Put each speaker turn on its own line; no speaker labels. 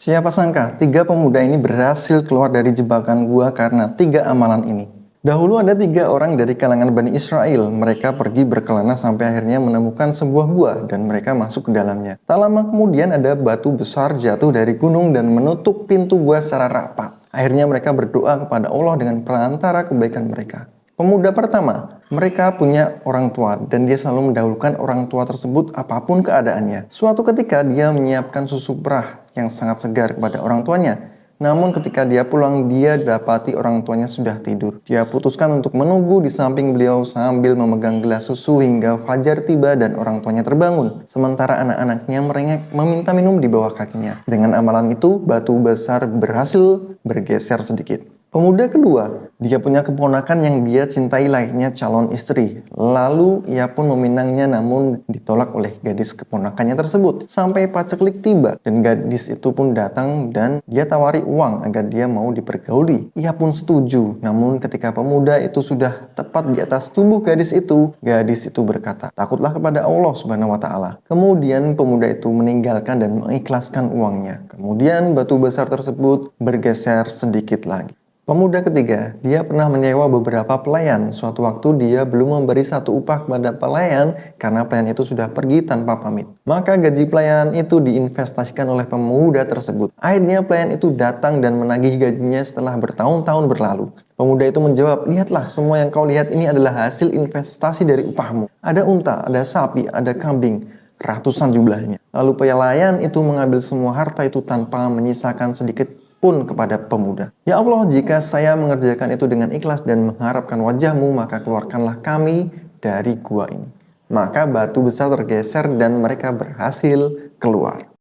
Siapa sangka, 3 pemuda ini berhasil keluar dari jebakan gua karena 3 amalan ini. Dahulu ada 3 orang dari kalangan Bani Israel. Mereka pergi berkelana sampai akhirnya menemukan sebuah gua dan mereka masuk ke dalamnya. Tak lama kemudian ada batu besar jatuh dari gunung dan menutup pintu gua secara rapat. Akhirnya mereka berdoa kepada Allah dengan perantara kebaikan mereka. Pemuda pertama, mereka punya orang tua dan dia selalu mendahulukan orang tua tersebut apapun keadaannya. Suatu ketika dia menyiapkan susu perah yang sangat segar kepada orang tuanya. Namun ketika dia pulang, dia dapati orang tuanya sudah tidur. Dia putuskan untuk menunggu di samping beliau sambil memegang gelas susu hingga fajar tiba dan orang tuanya terbangun. Sementara anak-anaknya merengek meminta minum di bawah kakinya. Dengan amalan itu, batu besar berhasil bergeser sedikit. Pemuda kedua, dia punya keponakan yang dia cintai layaknya calon istri. Lalu ia pun meminangnya namun ditolak oleh gadis keponakannya tersebut. Sampai paceklik tiba dan gadis itu pun datang dan dia tawari uang agar dia mau dipergauli. Ia pun setuju, namun ketika pemuda itu sudah tepat di atas tubuh gadis itu berkata, "Takutlah kepada Allah Subhanahu wa Ta'ala." Kemudian pemuda itu meninggalkan dan mengikhlaskan uangnya. Kemudian batu besar tersebut bergeser sedikit lagi. Pemuda ketiga, dia pernah menyewa beberapa pelayan. Suatu waktu dia belum memberi satu upah kepada pelayan karena pelayan itu sudah pergi tanpa pamit. Maka gaji pelayan itu diinvestasikan oleh pemuda tersebut. Akhirnya pelayan itu datang dan menagih gajinya setelah bertahun-tahun berlalu. Pemuda itu menjawab, "Lihatlah, semua yang kau lihat ini adalah hasil investasi dari upahmu. Ada unta, ada sapi, ada kambing, ratusan jumlahnya." Lalu pelayan itu mengambil semua harta itu tanpa menyisakan sedikit pun kepada pemuda. "Ya Allah, jika saya mengerjakan itu dengan ikhlas dan mengharapkan wajah-Mu, maka keluarkanlah kami dari gua ini." Maka batu besar tergeser dan mereka berhasil keluar.